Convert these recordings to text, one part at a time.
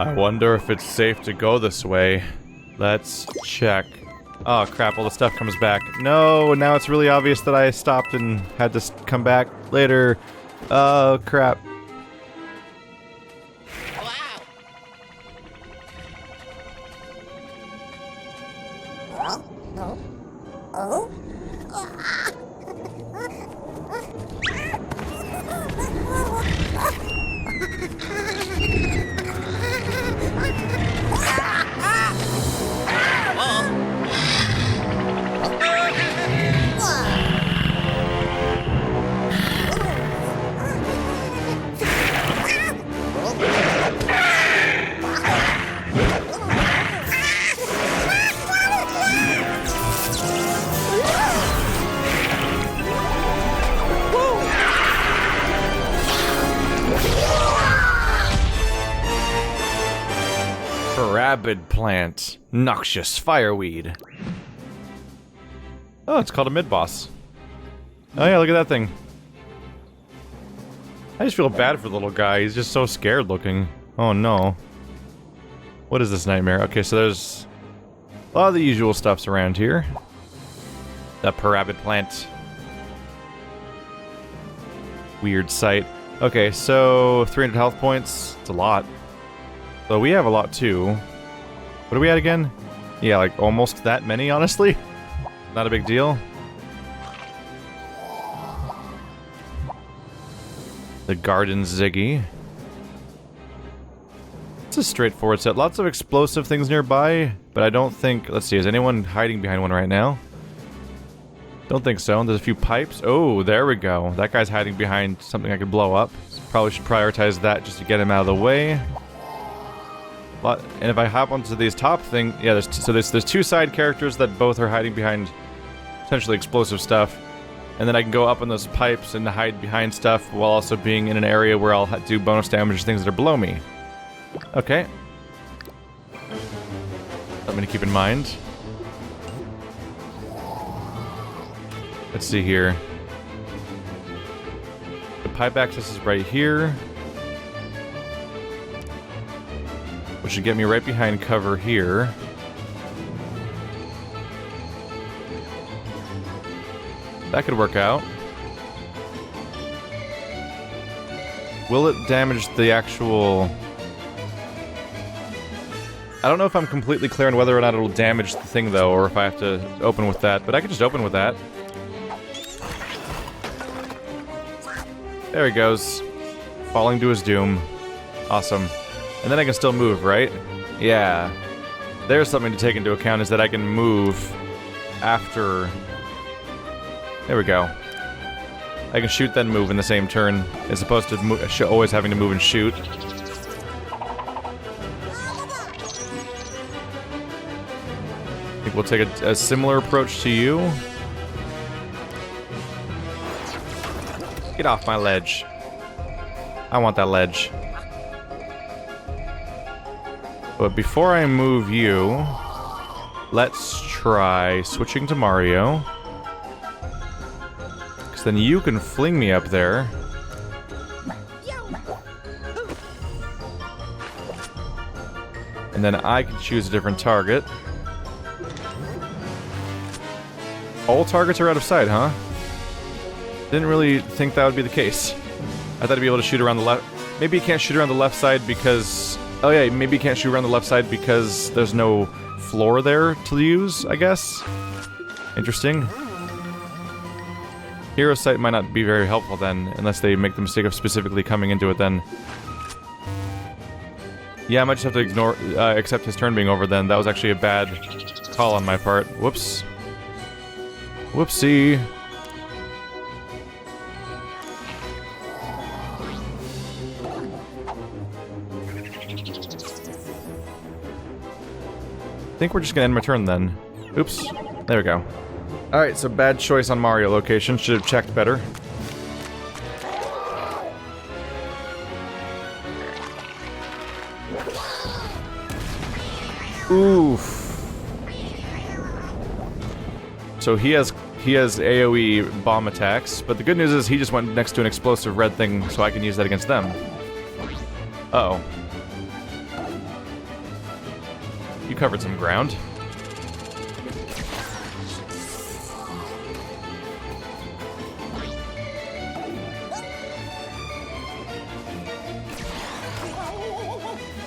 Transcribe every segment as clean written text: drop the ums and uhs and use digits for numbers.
I wonder if it's safe to go this way. Let's check. Oh crap, all the stuff comes back. No, now it's really obvious that I stopped and had to come back later. Oh crap. Rabbid plant. Noxious fireweed. Oh, it's called a mid-boss. Oh yeah, look at that thing. I just feel bad for the little guy. He's just so scared looking. Oh no. What is this nightmare? Okay, so there's a lot of the usual stuffs around here. That Rabbid plant. Weird sight. Okay, so 300 health points. It's a lot. So we have a lot too. What are we at again? Yeah, like almost that many, honestly. Not a big deal. The Garden Ziggy. It's a straightforward set. Lots of explosive things nearby, but I don't think... Let's see, is anyone hiding behind one right now? Don't think so. There's a few pipes. Oh, there we go. That guy's hiding behind something I could blow up. Probably should prioritize that just to get him out of the way. And if I hop onto these top thing, yeah, there's two side characters that both are hiding behind potentially explosive stuff, and then I can go up on those pipes and hide behind stuff while also being in an area where I'll do bonus damage to things that are below me. Okay. Something to keep in mind. Let's see here. The pipe access is right here. Which should get me right behind cover here. That could work out. Will it damage the actual... I don't know if I'm completely clear on whether or not it'll damage the thing though, or if I have to open with that, but I could just open with that. There he goes. Falling to his doom. Awesome. And then I can still move, right? Yeah. There's something to take into account, is that I can move after... There we go. I can shoot then move in the same turn, as opposed to always having to move and shoot. I think we'll take a similar approach to you. Get off my ledge. I want that ledge. But before I move you, let's try switching to Mario. Because then you can fling me up there. And then I can choose a different target. All targets are out of sight, huh? Didn't really think that would be the case. I thought I'd be able to shoot around the left. Maybe you can't shoot around the left side because... Oh yeah, maybe you can't shoot around the left side because there's no floor there to use, I guess. Interesting. Hero sight might not be very helpful then, unless they make the mistake of specifically coming into it then. Yeah, I might just have to ignore, accept his turn being over then. That was actually a bad call on my part. Whoops. Whoopsie. I think we're just gonna end my turn then. Oops. There we go. Alright, so bad choice on Mario location. Should have checked better. Oof. So he has AoE bomb attacks, but the good news is he just went next to an explosive red thing, so I can use that against them. Uh-oh. You covered some ground.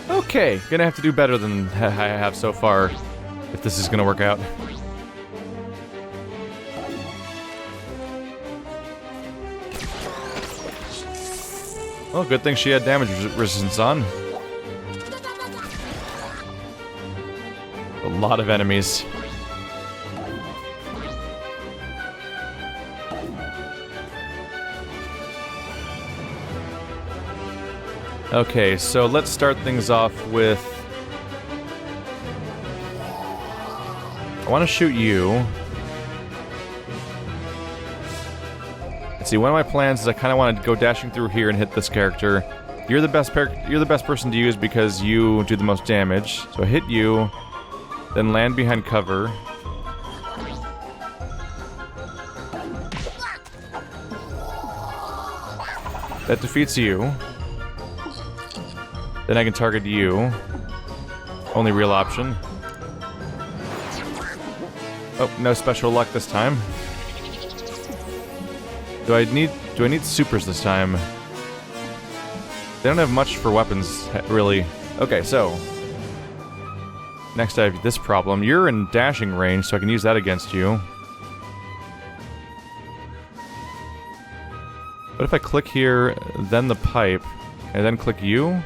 Okay, gonna have to do better than I have so far if this is gonna work out. Well, good thing she had damage resistance on. A lot of enemies. Okay, so let's start things off with... I want to shoot you. Let's see, one of my plans is I kind of want to go dashing through here and hit this character. You're the best person to use because you do the most damage. So I hit you, then land behind cover. That defeats you. Then I can target you. Only real option. Oh, no special luck this time. Do I need supers this time? They don't have much for weapons, really. Okay, so next I have this problem. You're in dashing range, so I can use that against you. What if I click here, then the pipe, and then click you?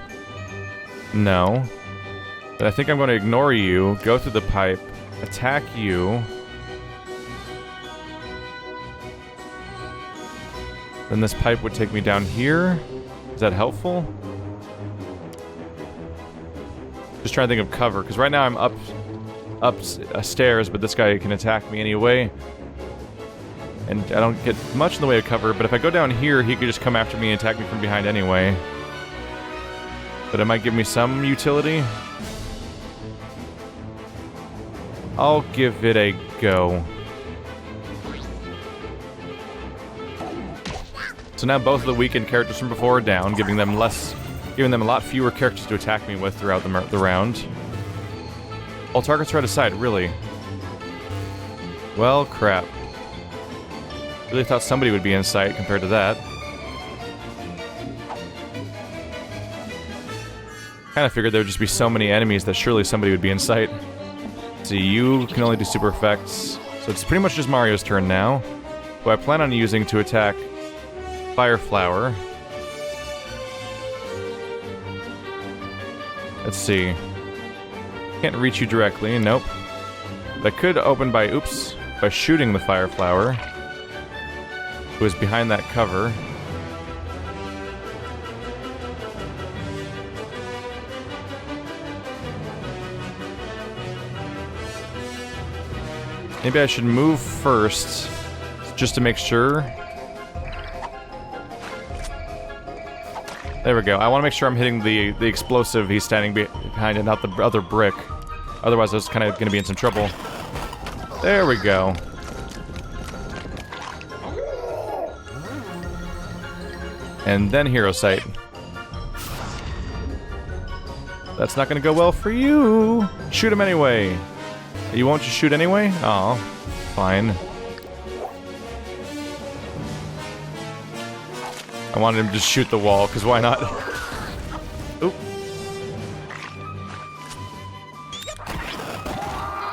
No. But I think I'm going to ignore you, go through the pipe, attack you. Then this pipe would take me down here. Is that helpful? Just trying to think of cover, because right now I'm up stairs, but this guy can attack me anyway. And I don't get much in the way of cover, but if I go down here, he could just come after me and attack me from behind anyway. But it might give me some utility. I'll give it a go. So now both of the weakened characters from before are down, giving them a lot fewer characters to attack me with throughout the round. All targets are out of sight, really. Well, crap. Really thought somebody would be in sight compared to that. Kind of figured there would just be so many enemies that surely somebody would be in sight. See, you can only do super effects, so it's pretty much just Mario's turn now, who I plan on using to attack Fire Flower. Let's see. Can't reach you directly, nope. But I could open by shooting the Fire Flower, who is behind that cover. Maybe I should move first, just to make sure. There we go. I want to make sure I'm hitting the explosive he's standing behind and not the other brick. Otherwise, I was kind of going to be in some trouble. There we go. And then Hero Sight. That's not going to go well for you. Shoot him anyway. You won't just shoot anyway? Oh, fine. I wanted him to just shoot the wall, because why not? Oop.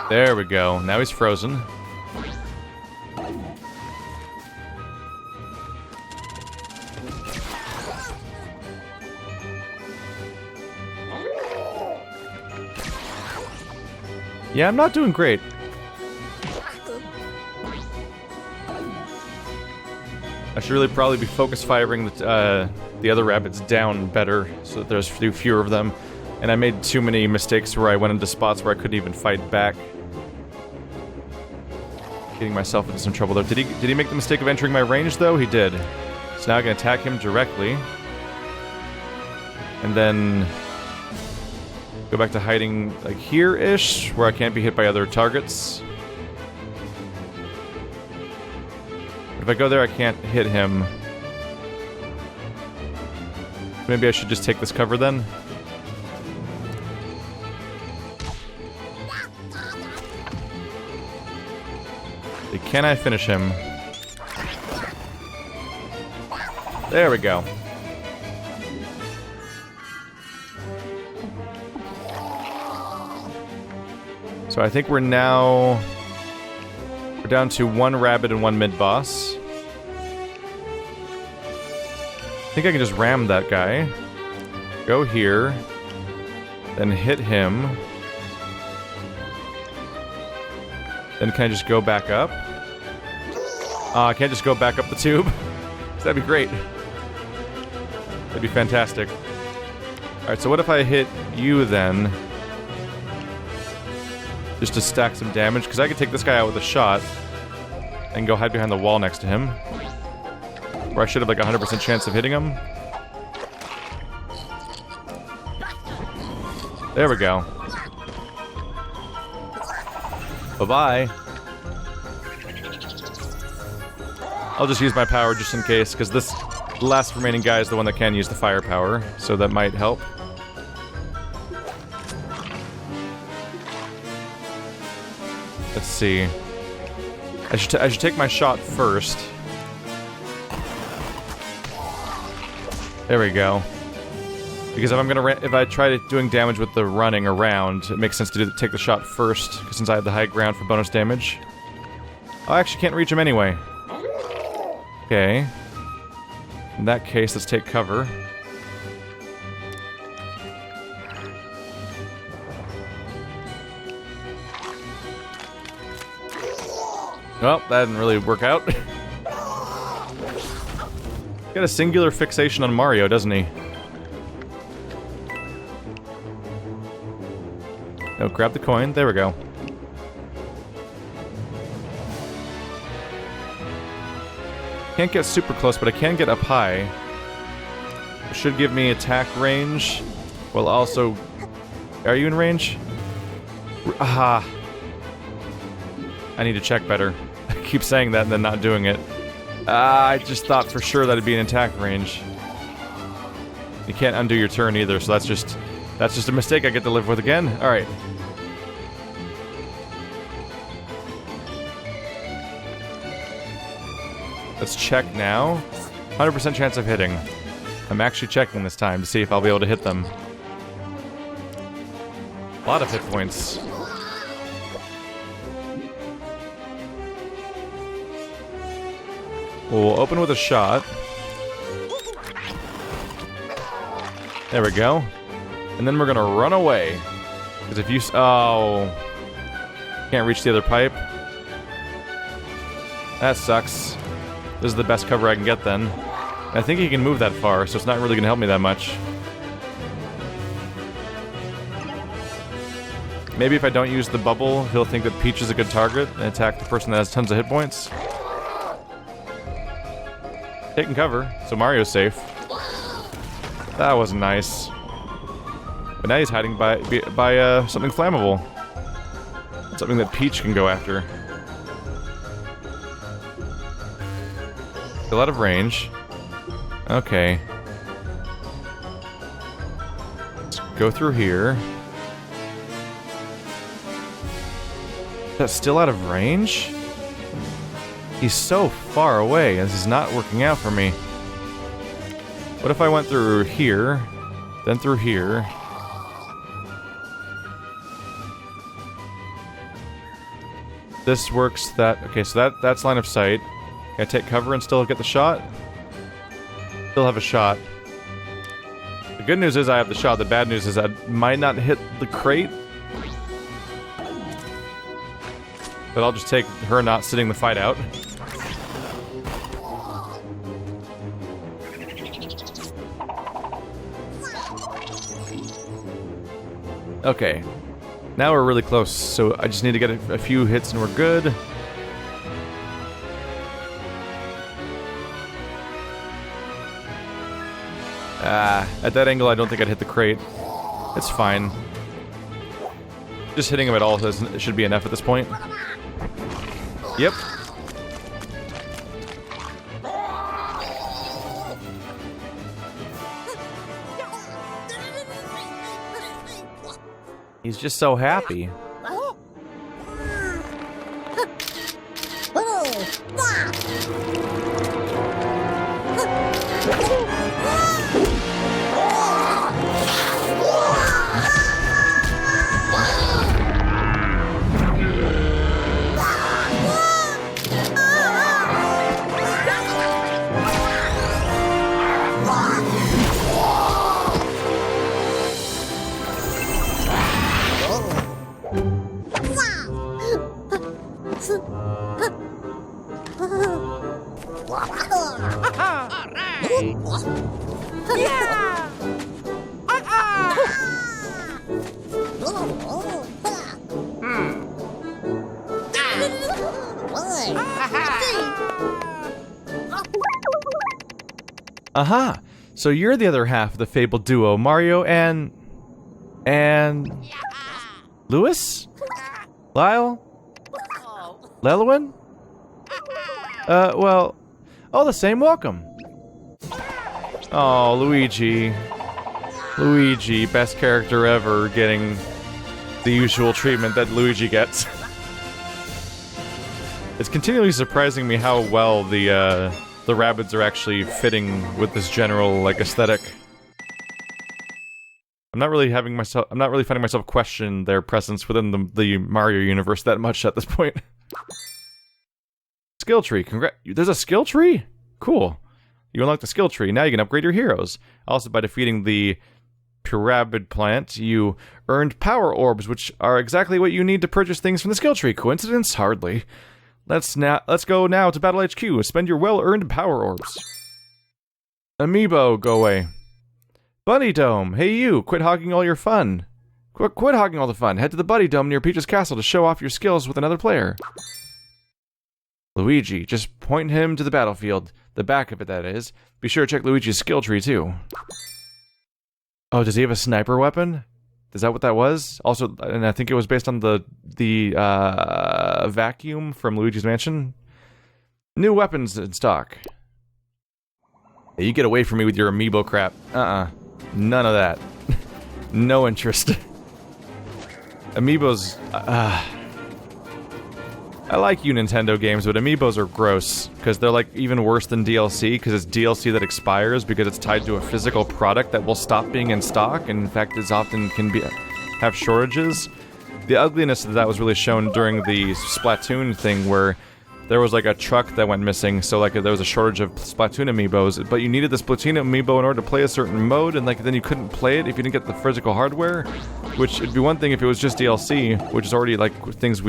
There we go. Now he's frozen. Yeah, I'm not doing great. I should really probably be focus firing the other rabbits down better, so that there's fewer of them. And I made too many mistakes where I went into spots where I couldn't even fight back. Getting myself into some trouble there. Did he make the mistake of entering my range though? He did. So now I can attack him directly. And then go back to hiding like here-ish, where I can't be hit by other targets. If I go there, I can't hit him. Maybe I should just take this cover then? Can I finish him? There we go. So I think we're down to one rabbit and one mid-boss. I think I can just ram that guy. Go here. Then hit him. Then can I just go back up? I can't just go back up the tube. That'd be great. That'd be fantastic. Alright, so what if I hit you then? Just to stack some damage, because I could take this guy out with a shot and go hide behind the wall next to him. Where I should have like a 100% chance of hitting him. There we go. Bye-bye. I'll just use my power just in case, because this last remaining guy is the one that can use the firepower, so that might help. Let's see. I should take my shot first. There we go. Because if I try doing damage with the running around, it makes sense to take the shot first, since I have the high ground for bonus damage. I actually can't reach him anyway. Okay. In that case, let's take cover. Well, that didn't really work out. Got a singular fixation on Mario, doesn't he? No, grab the coin. There we go. Can't get super close, but I can get up high. It should give me attack range, while also... Are you in range? Aha! I need to check better. I keep saying that and then not doing it. I just thought for sure that'd be an attack range. You can't undo your turn either, so that's just a mistake I get to live with again. Alright. Let's check now. 100% chance of hitting. I'm actually checking this time to see if I'll be able to hit them. A lot of hit points. We'll open with a shot. There we go. And then we're gonna run away. Because if you... Oh. Can't reach the other pipe. That sucks. This is the best cover I can get then. I think he can move that far, so it's not really gonna help me that much. Maybe if I don't use the bubble, he'll think that Peach is a good target and attack the person that has tons of hit points. Taking cover, so Mario's safe. That wasn't nice. But now he's hiding by something flammable. Something that Peach can go after. Still out of range. Okay. Let's go through here. That's still out of range? He's so far away. This is not working out for me. What if I went through here, then through here? This works that... Okay, so that's line of sight. Can I take cover and still get the shot? Still have a shot. The good news is I have the shot. The bad news is I might not hit the crate. But I'll just take her not sitting the fight out. Okay. Now we're really close, so I just need to get a few hits and we're good. At that angle I don't think I'd hit the crate. It's fine. Just hitting him at all should be enough at this point. Yep. He's just so happy. Aha! So you're the other half of the fabled duo, Mario and Lewis? Lyle? Lelwyn? Well, all the same, welcome. Oh, Luigi. Luigi, best character ever, getting the usual treatment that Luigi gets. It's continually surprising me how well the Rabbids are actually fitting with this general, like, aesthetic. I'm not really finding myself question their presence within the Mario universe that much at this point. Skill tree, there's a skill tree? Cool. You unlock the skill tree, now you can upgrade your heroes. Also, by defeating the Rabbid plant, you earned power orbs, which are exactly what you need to purchase things from the skill tree. Coincidence? Hardly. Let's go now to Battle HQ. Spend your well-earned power orbs. Amiibo, go away. Bunny Dome, hey you, quit hogging all your fun. Quit hogging all the fun. Head to the Bunny Dome near Peach's castle to show off your skills with another player. Luigi, just point him to the battlefield. The back of it, that is. Be sure to check Luigi's skill tree, too. Oh, does he have a sniper weapon? Is that what that was? Also, and I think it was based on the vacuum from Luigi's Mansion. New weapons in stock. Hey, you get away from me with your amiibo crap. None of that. No interest. Amiibos, I like you Nintendo games, but Amiibos are gross, because they're like even worse than DLC, because it's DLC that expires because it's tied to a physical product that will stop being in stock, and in fact it often can have shortages. The ugliness of that was really shown during the Splatoon thing, where there was like a truck that went missing, so like there was a shortage of Splatoon amiibos, but you needed the Splatoon amiibo in order to play a certain mode, and like then you couldn't play it if you didn't get the physical hardware, which it'd be one thing if it was just DLC, which is already like things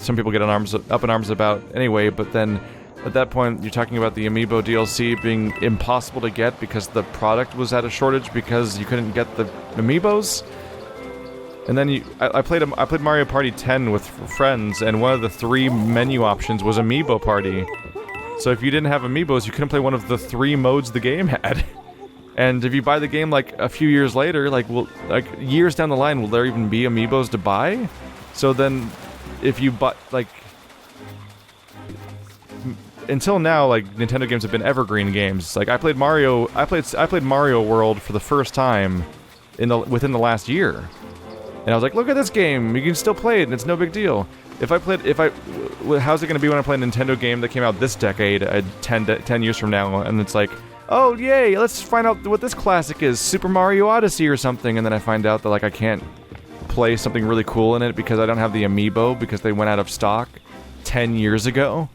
some people get up in arms about anyway, but then at that point you're talking about the amiibo DLC being impossible to get because the product was at a shortage because you couldn't get the amiibos. And then I played Mario Party 10 with friends, and one of the 3 menu options was Amiibo Party. So if you didn't have Amiibos, you couldn't play one of the 3 modes the game had. And if you buy the game like a few years later, like years down the line, will there even be Amiibos to buy? So then, if you bought until now, like Nintendo games have been evergreen games. Like I played Mario World for the first time within the last year. And I was like, look at this game, you can still play it, and it's no big deal. How's it gonna be when I play a Nintendo game that came out this decade, 10 years from now, and it's like, oh yay, let's find out what this classic is, Super Mario Odyssey or something, and then I find out that like I can't play something really cool in it because I don't have the Amiibo because they went out of stock 10 years ago,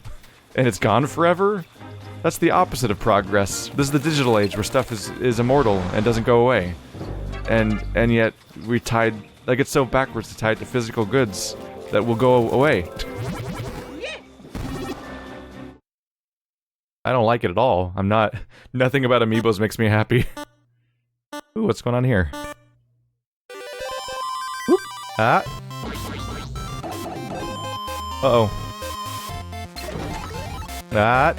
and it's gone forever? That's the opposite of progress. This is the digital age where stuff is immortal and doesn't go away. And yet, it's so backwards to tie it to physical goods that will go away. I don't like it at all. Nothing about Amiibos makes me happy. Ooh, what's going on here? Whoop. Ah. Uh-oh. Ah.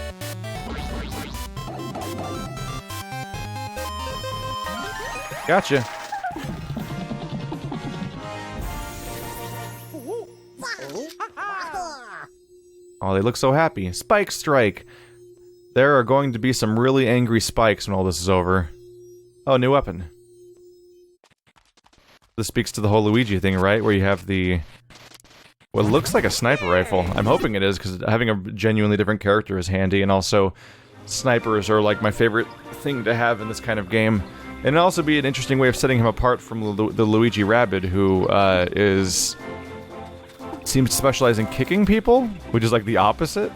Gotcha. Oh, they look so happy. Spike Strike! There are going to be some really angry spikes when all this is over. Oh, new weapon. This speaks to the whole Luigi thing, right? Where you have what looks like a sniper rifle. I'm hoping it is, because having a genuinely different character is handy, and also snipers are like my favorite thing to have in this kind of game. And it'll also be an interesting way of setting him apart from the Luigi Rabbid, who seems to specialize in kicking people, which is like the opposite.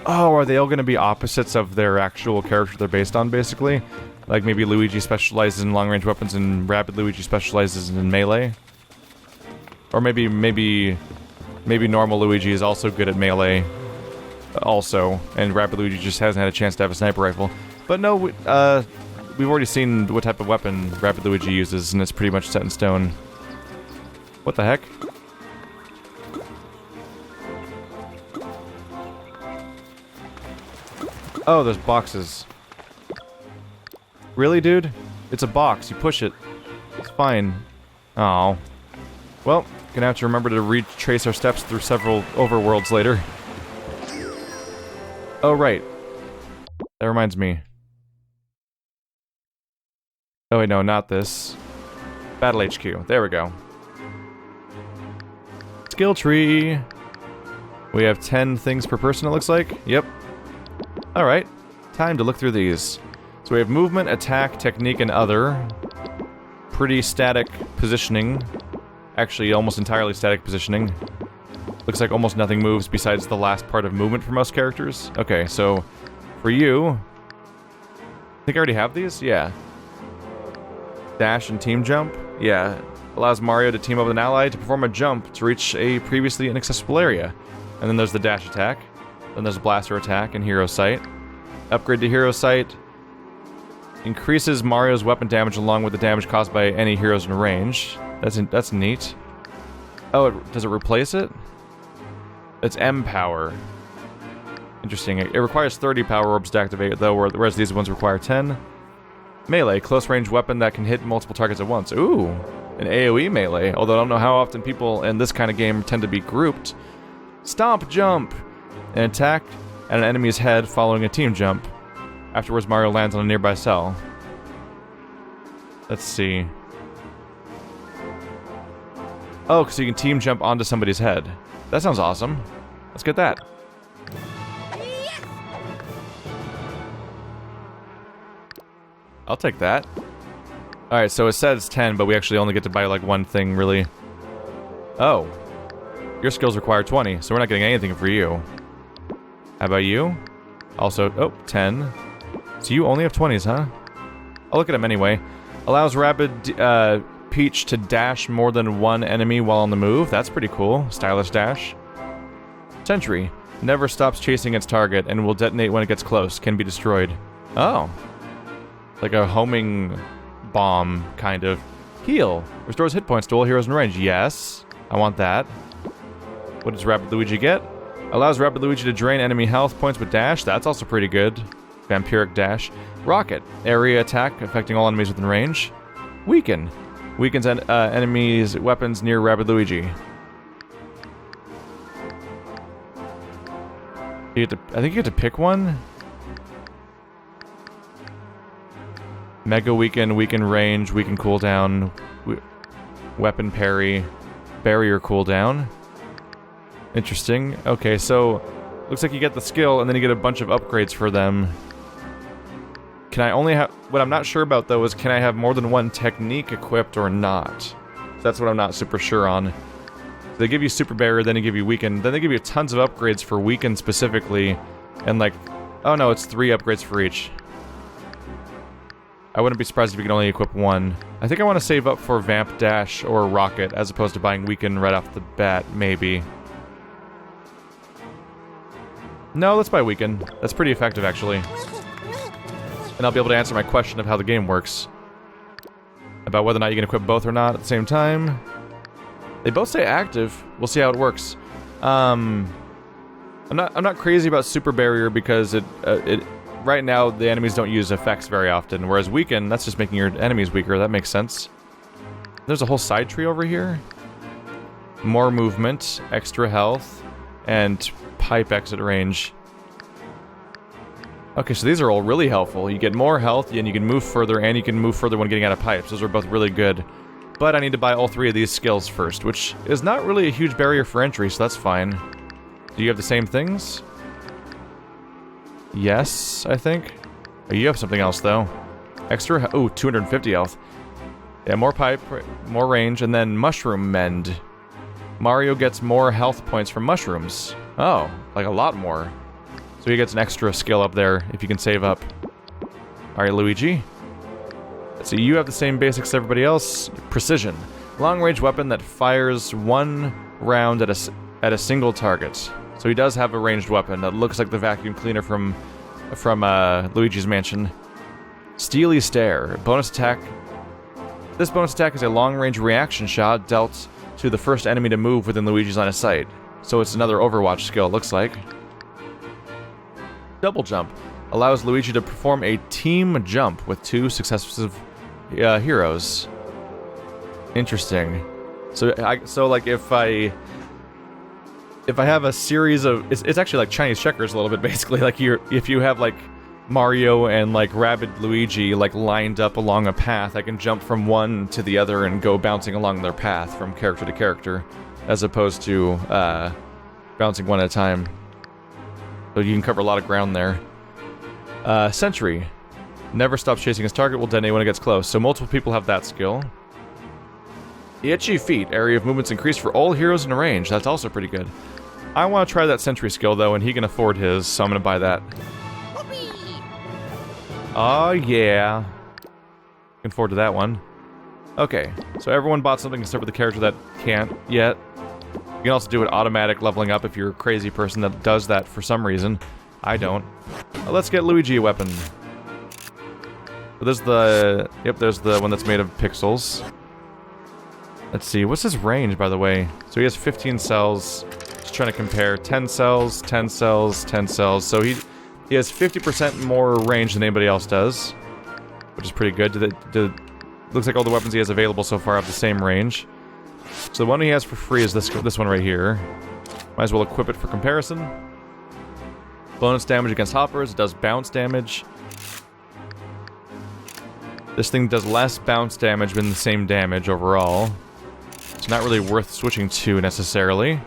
Oh, are they all going to be opposites of their actual character they're based on, basically? Like maybe Luigi specializes in long-range weapons and Rabbid Luigi specializes in melee? Or maybe normal Luigi is also good at melee, also, and Rabbid Luigi just hasn't had a chance to have a sniper rifle. But no, we've already seen what type of weapon Rapid Luigi uses, and it's pretty much set in stone. What the heck? Oh, there's boxes. Really, dude? It's a box. You push it. It's fine. Oh. Well, gonna have to remember to retrace our steps through several overworlds later. Oh, right. That reminds me. Oh, wait, no, not this. Battle HQ. There we go. Skill tree. We have 10 things per person, it looks like. Yep. Alright. Time to look through these. So we have movement, attack, technique, and other. Pretty static positioning. Actually, almost entirely static positioning. Looks like almost nothing moves besides the last part of movement for most characters. Okay, so for you... I think I already have these? Yeah. Dash and team jump? Yeah. Allows Mario to team up with an ally to perform a jump to reach a previously inaccessible area. And then there's the dash attack. Then there's blaster attack and hero sight. Upgrade to hero sight. Increases Mario's weapon damage along with the damage caused by any heroes in range. That's neat. Oh, does it replace it? It's M power. Interesting. It requires 30 power orbs to activate, though, whereas these ones require 10. Melee, close range weapon that can hit multiple targets at once. Ooh, an AoE melee. Although I don't know how often people in this kind of game tend to be grouped. Stomp jump! An attack at an enemy's head following a team jump. Afterwards, Mario lands on a nearby cell. Let's see. Oh, so you can team jump onto somebody's head. That sounds awesome. Let's get that. I'll take that. Alright, so it says 10, but we actually only get to buy like one thing, really. Oh. Your skills require 20, so we're not getting anything for you. How about you? Also, oh, 10. So you only have 20s, huh? I'll look at them anyway. Allows Rabid Peach to dash more than one enemy while on the move. That's pretty cool. Stylish dash. Sentry. Never stops chasing its target and will detonate when it gets close. Can be destroyed. Oh. Like a homing bomb, kind of. Heal. Restores hit points to all heroes in range. Yes. I want that. What does Rapid Luigi get? Allows Rapid Luigi to drain enemy health points with dash. That's also pretty good. Vampiric dash. Rocket. Area attack, affecting all enemies within range. Weaken. Weakens enemies' weapons near Rapid Luigi. I think you get to pick one. Mega weaken, weaken range, weaken cooldown, weapon parry, barrier cooldown. Interesting. Okay, so looks like you get the skill and then you get a bunch of upgrades for them. Can I only have... What I'm not sure about, though, is can I have more than one technique equipped or not? So that's what I'm not super sure on. So they give you super barrier, then they give you weaken, then they give you tons of upgrades for weaken specifically, and like... Oh no, it's 3 upgrades for each. I wouldn't be surprised if you can only equip one. I think I want to save up for Vamp Dash or Rocket, as opposed to buying Weaken right off the bat, maybe. No, let's buy Weaken. That's pretty effective, actually. And I'll be able to answer my question of how the game works. About whether or not you can equip both or not at the same time. They both say active. We'll see how it works. I'm not crazy about Super Barrier because right now, the enemies don't use effects very often, whereas Weaken, that's just making your enemies weaker. That makes sense. There's a whole side tree over here. More movement, extra health, and pipe exit range. Okay, so these are all really helpful. You get more health, and you can move further, and you can move further when getting out of pipes. Those are both really good. But I need to buy all 3 of these skills first, which is not really a huge barrier for entry, so that's fine. Do you have the same things? Yes, I think. Oh, you have something else, though. Extra... Oh, 250 health. Yeah, more pipe, more range, and then Mushroom Mend. Mario gets more health points from mushrooms. Oh, like a lot more. So he gets an extra skill up there if you can save up. Alright, Luigi. So you have the same basics as everybody else. Precision. Long-range weapon that fires 1 round at a single target. So he does have a ranged weapon that looks like the vacuum cleaner from Luigi's Mansion. Steely Stare. Bonus attack. This bonus attack is a long-range reaction shot dealt to the first enemy to move within Luigi's line of sight. So it's another Overwatch skill, it looks like. Double Jump. Allows Luigi to perform a team jump with 2 successive heroes. Interesting. So like if I have a series of... It's actually like Chinese checkers a little bit, basically. Like if you have like Mario and like Rabbids Luigi like lined up along a path, I can jump from one to the other and go bouncing along their path from character to character, as opposed to bouncing one at a time. So you can cover a lot of ground there. Sentry. Never stops chasing his target, will detonate when it gets close. So multiple people have that skill. Itchy Feet. Area of movement's increased for all heroes in range. That's also pretty good. I want to try that Sentry skill, though, and he can afford his, so I'm going to buy that. Oh, yeah. Looking forward to that one. Okay, so everyone bought something except for the character that can't yet. You can also do it automatic leveling up if you're a crazy person that does that for some reason. I don't. Let's get Luigi a weapon. So there's the... Yep, there's the one that's made of pixels. Let's see, what's his range, by the way? So he has 15 cells. Just trying to compare. 10 cells, 10 cells, 10 cells. So he has 50% more range than anybody else does, which is pretty good. Looks like all the weapons he has available so far have the same range. So the one he has for free is this one right here. Might as well equip it for comparison. Bonus damage against hoppers. It does bounce damage. This thing does less bounce damage but the same damage overall. It's not really worth switching to necessarily.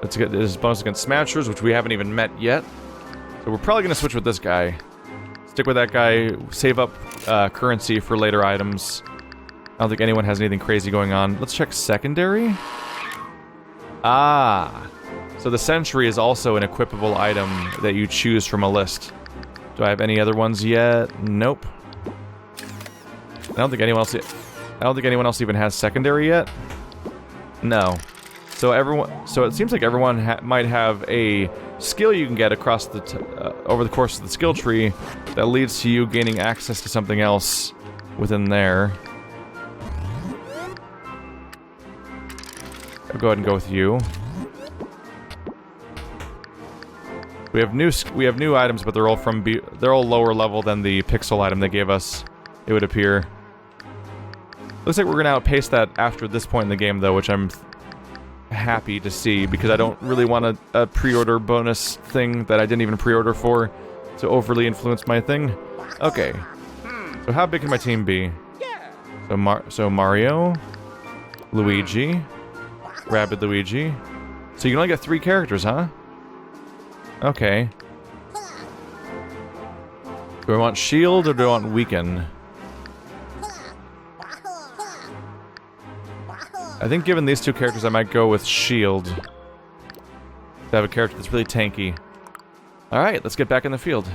Let's get this bonus against smashers, which we haven't even met yet. So we're probably going to switch with this guy. Stick with that guy, save up currency for later items. I don't think anyone has anything crazy going on. Let's check secondary. Ah, so the Sentry is also an equipable item that you choose from a list. Do I have any other ones yet? Nope. I don't think anyone else even has secondary yet. No. So it seems like everyone might have a skill you can get across the over the course of the skill tree that leads to you gaining access to something else within there. I'll go ahead and go with you. We have new items, but they're all lower level than the pixel item they gave us, it would appear. Looks like we're gonna outpace that after this point in the game, though, which I'm happy to see, because I don't really want a pre-order bonus thing that I didn't even pre-order for to overly influence my thing. Okay. So how big can my team be? So Mario, Luigi, Rabbids Luigi. So you can only get 3 characters, huh? Okay. Do I want shield or do I want weaken? I think given these 2 characters, I might go with shield. To have a character that's really tanky. Alright, let's get back in the field.